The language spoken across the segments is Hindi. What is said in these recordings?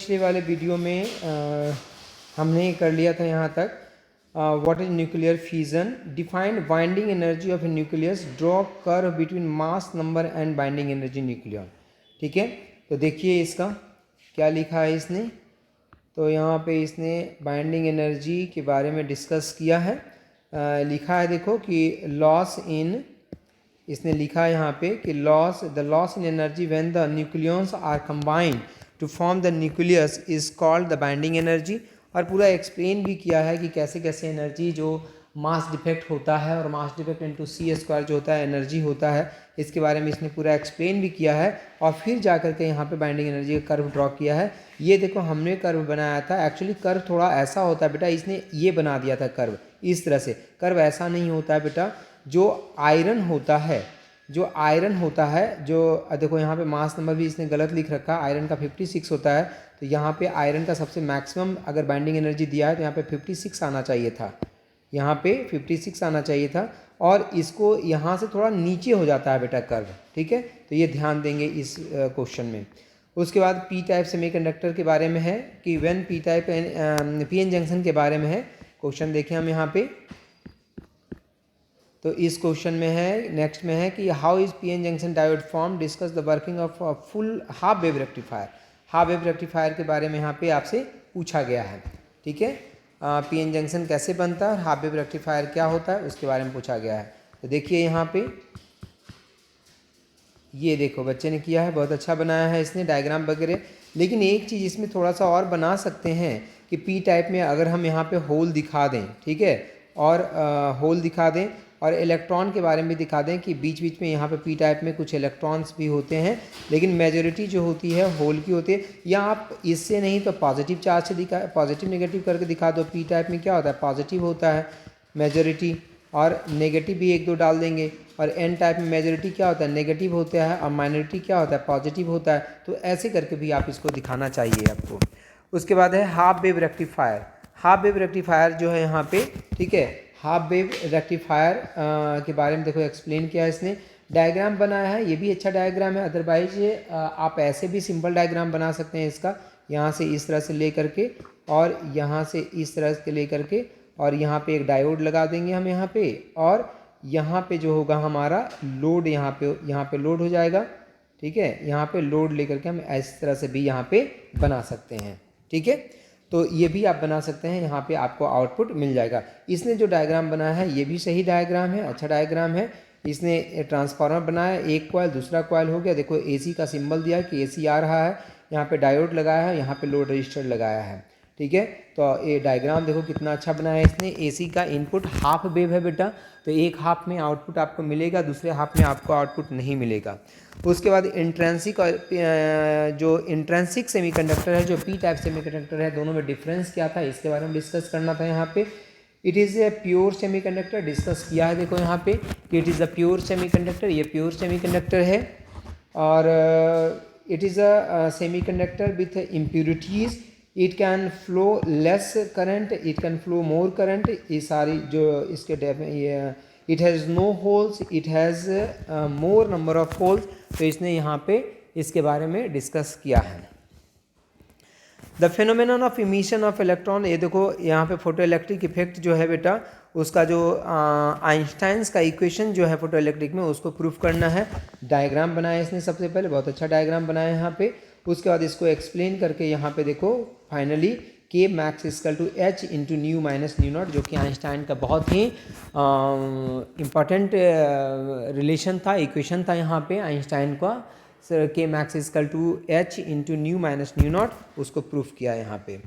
पिछले वाले वीडियो में हमने कर लिया था यहाँ तक what is nuclear fusion, defined binding energy of A nucleus, draw curve between mass number and binding energy nucleon. ठीक है, तो देखिए इसका क्या लिखा है इसने। तो यहाँ पे इसने बाइंडिंग एनर्जी के बारे में डिस्कस किया है। लिखा है देखो कि लॉस इन, इसने लिखा है यहाँ पे कि the loss in energy when the nucleons are combined to form the nucleus is called the binding energy. और पूरा एक्सप्लेन भी किया है कि कैसे कैसे एनर्जी जो मास डिफेक्ट होता है और मास डिफेक्ट इनटू सी स्क्वायर जो होता है एनर्जी होता है, इसके बारे में इसने पूरा एक्सप्लेन भी किया है। और फिर जा कर के यहाँ पे बाइंडिंग एनर्जी का कर्व ड्रॉ किया है। ये देखो हमने कर्व बनाया था, एक्चुअली कर्व थोड़ा ऐसा होता है बेटा, इसने ये बना दिया था कर्व इस तरह से। कर्व ऐसा नहीं होता है बेटा, जो आयरन होता है जो देखो यहाँ पे मास नंबर भी इसने गलत लिख रखा है, आयरन का 56 होता है। तो यहाँ पे आयरन का सबसे मैक्सिमम अगर बाइंडिंग एनर्जी दिया है तो यहाँ पे 56 आना चाहिए था, यहाँ पे 56 आना चाहिए था। और इसको यहाँ से थोड़ा नीचे हो जाता है बेटा कर्व। ठीक है, तो ये ध्यान देंगे इस क्वेश्चन में। उसके बाद पी टाइप सेमीकंडक्टर के बारे में है कि when P type PN junction के बारे में है क्वेश्चन। देखें हम यहाँ पे, तो इस क्वेश्चन में है, नेक्स्ट में है कि how is PN junction diode form, discuss the working of full half wave rectifier. Half wave rectifier के बारे में यहाँ पे आपसे पूछा गया है। ठीक है, पीएन जंक्शन कैसे बनता है और हाफ वेव रेक्टिफायर क्या होता है उसके बारे में पूछा गया है। तो देखिए यहाँ पे ये देखो बच्चे ने किया है, बहुत अच्छा बनाया है इसने डायग्राम वगैरह। लेकिन एक चीज़ इसमें थोड़ा सा और बना सकते हैं कि पी टाइप में अगर हम यहाँ पे होल दिखा दें, ठीक है, और होल दिखा दें और इलेक्ट्रॉन के बारे में दिखा दें कि बीच बीच में यहाँ पे पी टाइप में कुछ इलेक्ट्रॉन्स भी होते हैं, लेकिन मेजॉरिटी जो होती है होल की होती है। या आप इससे नहीं तो पॉजिटिव चार्ज से दिखा, पॉजिटिव नेगेटिव करके दिखा दो। पी टाइप में क्या होता है, पॉजिटिव होता है मेजॉरिटी, और नेगेटिव भी एक दो डाल देंगे। और एन टाइप में मेजॉरिटी क्या होता है, नेगेटिव होता है, और माइनॉरिटी क्या होता है, पॉजिटिव होता है। तो ऐसे करके भी आप इसको दिखाना चाहिए आपको। उसके बाद है half wave rectifier. Half wave rectifier जो है यहाँ पे, ठीक है, हाफ वेव रेक्टिफायर के बारे में देखो एक्सप्लेन किया है इसने, डायग्राम बनाया है। ये भी अच्छा डायग्राम है, अदरवाइज आप ऐसे भी सिंपल डायग्राम बना सकते हैं इसका। यहाँ से इस तरह से ले करके और यहाँ से इस तरह से ले करके, और यहाँ पे एक डायोड लगा देंगे हम यहाँ पे, और यहाँ पे जो होगा हमारा लोड, यहाँ पे लोड हो जाएगा। ठीक है, यहाँ पे लोड लेकर के हम इस तरह से भी यहाँ पे बना सकते हैं। ठीक है, तो ये भी आप बना सकते हैं, यहाँ पे आपको आउटपुट मिल जाएगा। इसने जो डायग्राम बनाया है ये भी सही डायग्राम है, अच्छा डायग्राम है। इसने ट्रांसफार्मर बनाया, एक कॉइल दूसरा कॉइल हो गया। देखो एसी का सिंबल दिया है कि एसी आ रहा है, यहाँ पे डायोड लगाया है, यहाँ पे लोड रजिस्टर लगाया है। ठीक है, तो ये डायग्राम देखो कितना अच्छा बनाया है इसने। एसी का इनपुट हाफ वेव है बेटा, तो एक हाफ में आउटपुट आपको मिलेगा, दूसरे हाफ में आपको आउटपुट नहीं मिलेगा। उसके बाद इंट्रेंसिक और जो इंट्रेंसिक सेमीकंडक्टर है, जो पी टाइप सेमीकंडक्टर है, दोनों में डिफरेंस क्या था इसके बारे में डिस्कस करना था यहाँ पे। It is a pure semiconductor, discuss किया है देखो यहाँ पे कि it is a pure semiconductor, ये प्योर सेमीकंडक्टर है। और it is a semiconductor with impurities, it can flow less current, it can flow more current. ये सारी जो इसके it has no holes, it has more number of holes. तो इसने यहाँ पे इसके बारे में डिस्कस किया है। The phenomenon of emission of electron, ये देखो यहाँ पे फोटो इलेक्ट्रिक इफेक्ट जो है बेटा, उसका जो आइंस्टाइन्स का इक्वेशन जो है फोटो इलेक्ट्रिक में, उसको प्रूफ करना है। डायग्राम बनाया इसने सबसे पहले, बहुत अच्छा डायग्राम बनाया यहाँ पे। उसके बाद इसको एक्सप्लेन करके यहाँ पे देखो finally K max equal to H into nu minus nu naught, जो कि आइंस्टाइन का बहुत ही इम्पॉर्टेंट रिलेशन था, इक्वेशन था यहाँ पे आइंस्टाइन का। K max equal to H into nu minus nu naught, उसको प्रूफ किया यहाँ पे।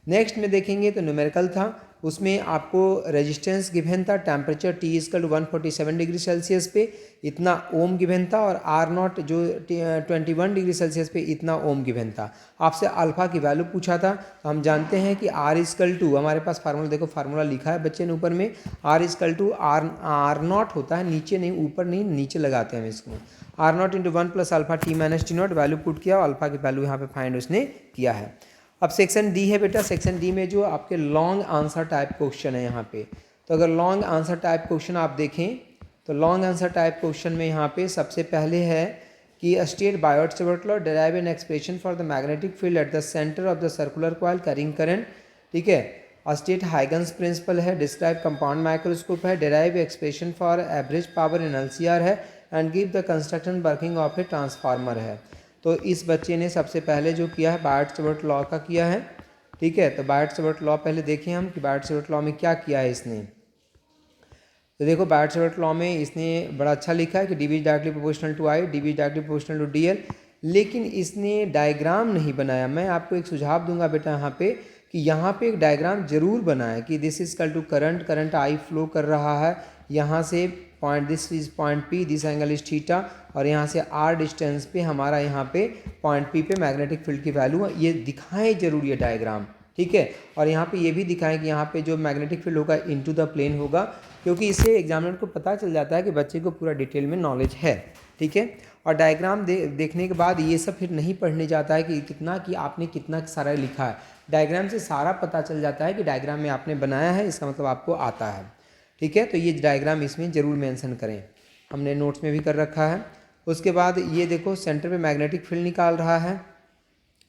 नेक्स्ट में देखेंगे तो न्यूमेरिकल था, उसमें आपको रेजिस्टेंस गिवन था, temperature T equal to 147 degree Celsius पे इतना ओम गिवन था, और R0 जो 21 डिग्री सेल्सियस पे इतना ओम गिवन था। आपसे अल्फ़ा की वैल्यू पूछा था, तो हम जानते हैं कि R इक्वल टू, हमारे पास फार्मूला देखो, फार्मूला लिखा है बच्चे ने ऊपर में, R इक्वल टू R0 होता है, नीचे नहीं, ऊपर नहीं, नीचे लगाते हैं हम इसको। R0 into 1 plus alpha T minus T not, value put किया, अल्फा की वैल्यू यहाँ पे फाइंड उसने किया है। अब सेक्शन डी है बेटा, सेक्शन डी में जो आपके लॉन्ग आंसर टाइप क्वेश्चन है यहाँ पे। तो अगर लॉन्ग आंसर टाइप क्वेश्चन आप देखें तो लॉन्ग आंसर टाइप क्वेश्चन में यहाँ पे सबसे पहले है कि state Biot-Savart law, derive an expression for the magnetic field at the centre of the circular coil carrying current, ठीक है। स्टेट हाइगन्स प्रिंसिपल है, डिस्क्राइब कंपाउंड माइक्रोस्कोप है, derive expression for average power in LCR है, and give the construction working of a transformer है। तो इस बच्चे ने सबसे पहले जो किया है बायोट-सेवर्ट लॉ का किया है, ठीक है। तो बायोट-सेवर्ट लॉ पहले देखें हम कि बायोट-सेवर्ट लॉ में क्या किया है इसने। तो देखो बायोट-सेवर्ट लॉ में इसने बड़ा अच्छा लिखा है कि D B is directly proportional to I, D B is directly proportional to D L, लेकिन इसने डायग्राम नहीं बनाया। मैं आपको एक सुझाव दूंगा बेटा यहाँ पे कि यहाँ पे एक डायग्राम जरूर बनाए कि this is equal to current, current I flow कर रहा है यहाँ से point, this is point P, this angle is theta, और यहाँ से आर डिस्टेंस पे हमारा यहाँ पे पॉइंट पी पे मैग्नेटिक फील्ड की वैल्यू, ये दिखाएं जरूर ये डायग्राम, ठीक है। और यहाँ पे ये भी दिखाएं कि यहाँ पे जो मैग्नेटिक फील्ड होगा इनटू द प्लेन होगा, क्योंकि इससे एग्जामिनर को पता चल जाता है कि बच्चे को पूरा डिटेल में नॉलेज है, ठीक है। और डायग्राम देखने के बाद ये सब फिर नहीं पढ़ने जाता है कि कितना कि आपने कितना सारा लिखा है। डायग्राम से सारा पता चल जाता है कि डायग्राम में आपने बनाया है, इसका मतलब आपको आता है, ठीक है। तो ये डायग्राम इसमें ज़रूर मेंशन करें, हमने नोट्स में भी कर रखा है। उसके बाद ये देखो सेंटर पे मैग्नेटिक फील्ड निकाल रहा है,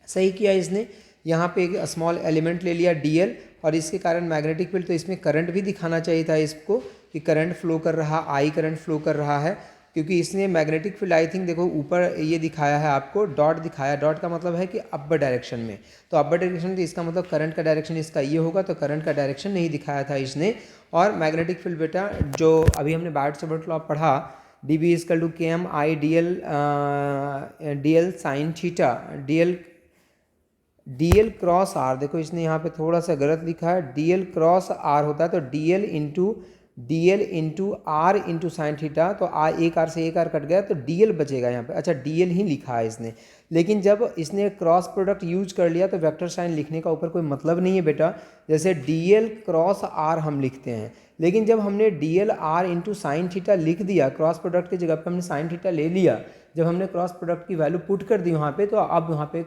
सही किया इसने। यहाँ पे एक स्मॉल एलिमेंट ले लिया DL, और इसके कारण मैग्नेटिक फील्ड, तो इसमें करंट भी दिखाना चाहिए था इसको कि करंट फ्लो कर रहा, आई करंट फ्लो कर रहा है, क्योंकि इसने मैग्नेटिक फील्ड आई थिंक देखो ऊपर ये दिखाया है आपको, डॉट दिखाया, डॉट का मतलब है कि अपर डायरेक्शन में, तो अपर डायरेक्शन तो इसका मतलब करंट का डायरेक्शन इसका ये होगा, तो करंट का डायरेक्शन नहीं दिखाया था इसने। और मैग्नेटिक फील्ड बेटा जो अभी हमने बायोट-सेवर्ट लॉ पढ़ा, D B is equal to K M I D L sine theta, D L cross R, देखो इसने यहाँ पे थोड़ा सा गलत लिखा है, डी एल क्रॉस आर होता है, तो D L into R into sine theta, तो एक आर से एक आर कट गया तो डी एल बचेगा यहाँ पे। अच्छा डी एल ही लिखा है इसने, लेकिन जब इसने क्रॉस प्रोडक्ट यूज कर लिया तो वेक्टर साइन लिखने का ऊपर कोई मतलब नहीं है बेटा। जैसे डी एल क्रॉस आर हम लिखते हैं, लेकिन जब हमने D L R into sine theta लिख दिया, क्रॉस प्रोडक्ट की जगह पे हमने साइन थीटा ले लिया, जब हमने क्रॉस प्रोडक्ट की वैल्यू पुट कर दी वहाँ पे, तो अब वहाँ पे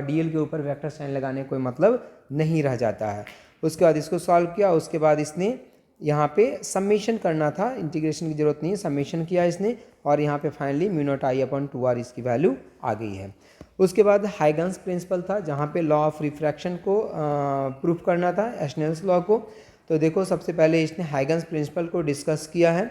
डी एल के ऊपर वेक्टर साइन लगाने कोई मतलब नहीं रह जाता है। उसके बाद इसको सॉल्व किया, उसके बाद इसने यहाँ पे समेशन करना था, इंटीग्रेशन की जरूरत नहीं है, समेशन किया इसने, और यहाँ पे finally mu not I upon 2r इसकी वैल्यू आ गई है। उसके बाद हाइगन्स प्रिंसिपल था, जहाँ पे लॉ ऑफ रिफ्रैक्शन को प्रूफ करना था, स्नेल्स लॉ को। तो देखो सबसे पहले इसने हाइगन्स प्रिंसिपल को डिस्कस किया है,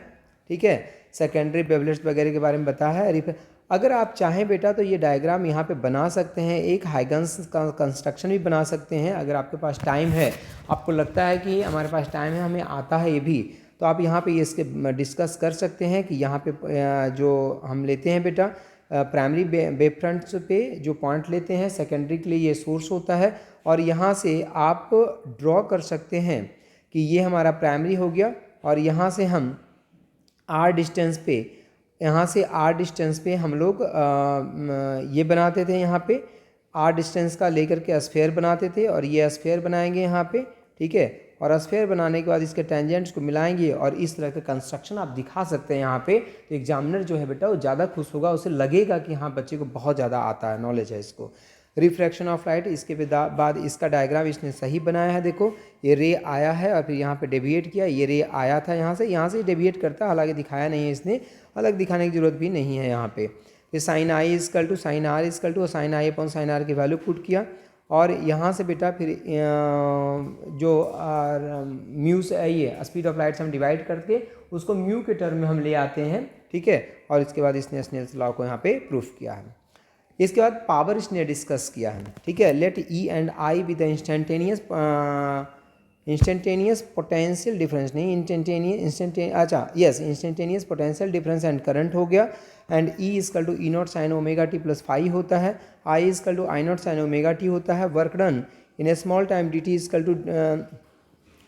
ठीक है, सेकेंडरी वेवलेट्स वगैरह के बारे में बताया है। अगर आप चाहें बेटा तो ये डायग्राम यहाँ पे बना सकते हैं, एक हाइगन्स का कंस्ट्रक्शन भी बना सकते हैं अगर आपके पास टाइम है, आपको लगता है कि हमारे पास टाइम है, हमें आता है ये भी, तो आप यहाँ पे ये इसके डिस्कस कर सकते हैं कि यहाँ पे जो हम लेते हैं बेटा प्राइमरी वेव फ्रंट्स पे जो पॉइंट लेते हैं, सेकेंडरी के लिए ये सोर्स होता है, और यहाँ से आप ड्रॉ कर सकते हैं कि ये हमारा प्राइमरी हो गया, और यहाँ से हम आर डिस्टेंस पे, यहाँ से आर डिस्टेंस पे हम लोग ये बनाते थे, यहाँ पे आर डिस्टेंस का लेकर के स्फेयर बनाते थे, और ये स्फेयर बनाएंगे यहाँ पे, ठीक है, और स्फेयर बनाने के बाद इसके टेंजेंट्स को मिलाएंगे, और इस तरह का कंस्ट्रक्शन आप दिखा सकते हैं यहाँ पे। तो एग्जामिनर जो है बेटा वो ज़्यादा खुश होगा, उसे लगेगा कि हाँ बच्चे को बहुत ज़्यादा आता है, नॉलेज है इसको। रिफ्रैक्शन ऑफ लाइट, इसके बाद इसका डायग्राम इसने सही बनाया है। देखो ये रे आया है और फिर यहाँ पे डेविएट किया, ये रे आया था यहाँ से डेविएट करता है, हालांकि दिखाया नहीं है इसने, अलग दिखाने की जरूरत भी नहीं है यहाँ पे। फिर sine I is equal to sine R is equal to, sine I upon sine R की वैल्यू पुट किया, और यहाँ से बेटा फिर जो म्यू से ये स्पीड ऑफ लाइट से हम डिवाइड करके उसको म्यू के टर्म में हम ले आते हैं, ठीक है, और इसके बाद इसने स्नेल्स लॉ को यहाँ पे प्रूफ किया है। इसके बाद पावर इसने डिस्कस किया है, ठीक है, let E and I with instantaneous potential difference, नहीं instantaneous potential difference and current हो गया, and E equal to E naught sine omega t plus phi होता है, I is equal to I naught sine omega t होता है, work done in a small time d t equal to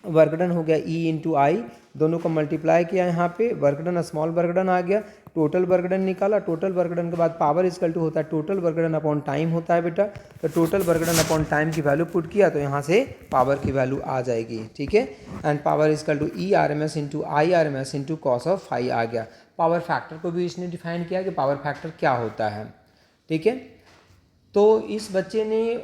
work done हो गया ई इंटू आई, दोनों को मल्टीप्लाई किया यहाँ पे, work done small work done आ गया, टोटल वर्क डन निकाला, टोटल वर्क डन के बाद पावर इजकल टू होता है total work done upon time होता है बेटा, तो total work done upon time की वैल्यू पुट किया तो यहाँ से पावर की वैल्यू आ जाएगी, ठीक है, and power equal to E R M S into I R M S into cos of phi आ गया। पावर फैक्टर को भी इसने डिफाइन किया कि पावर फैक्टर क्या होता है, ठीक है। तो इस बच्चे ने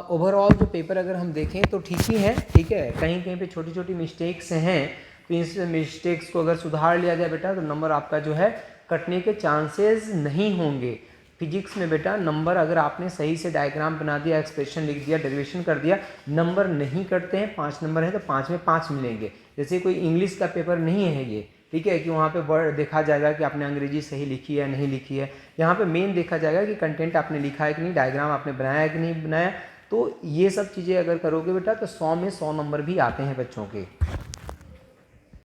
ओवरऑल जो पेपर अगर हम देखें तो ठीक ही है, ठीक है, कहीं कहीं पे छोटी छोटी मिस्टेक्स हैं, तो इस मिस्टेक्स को अगर सुधार लिया जाए बेटा तो नंबर आपका जो है कटने के चांसेस नहीं होंगे। फिजिक्स में बेटा नंबर अगर आपने सही से डायग्राम बना दिया, एक्सप्रेशन लिख दिया, डेरिवेशन कर दिया, नंबर नहीं कटते हैं। 5 नंबर है तो 5 में 5 मिलेंगे। जैसे कोई इंग्लिश का पेपर नहीं है ये, ठीक है, कि वहाँ पे वर्ड देखा जाएगा कि आपने अंग्रेजी सही लिखी है नहीं लिखी है। यहाँ पे मेन देखा जाएगा कि कंटेंट आपने लिखा है कि नहीं, डायग्राम आपने बनाया है कि नहीं बनाया। तो ये सब चीज़ें अगर करोगे बेटा तो 100 में 100 नंबर भी आते हैं बच्चों के।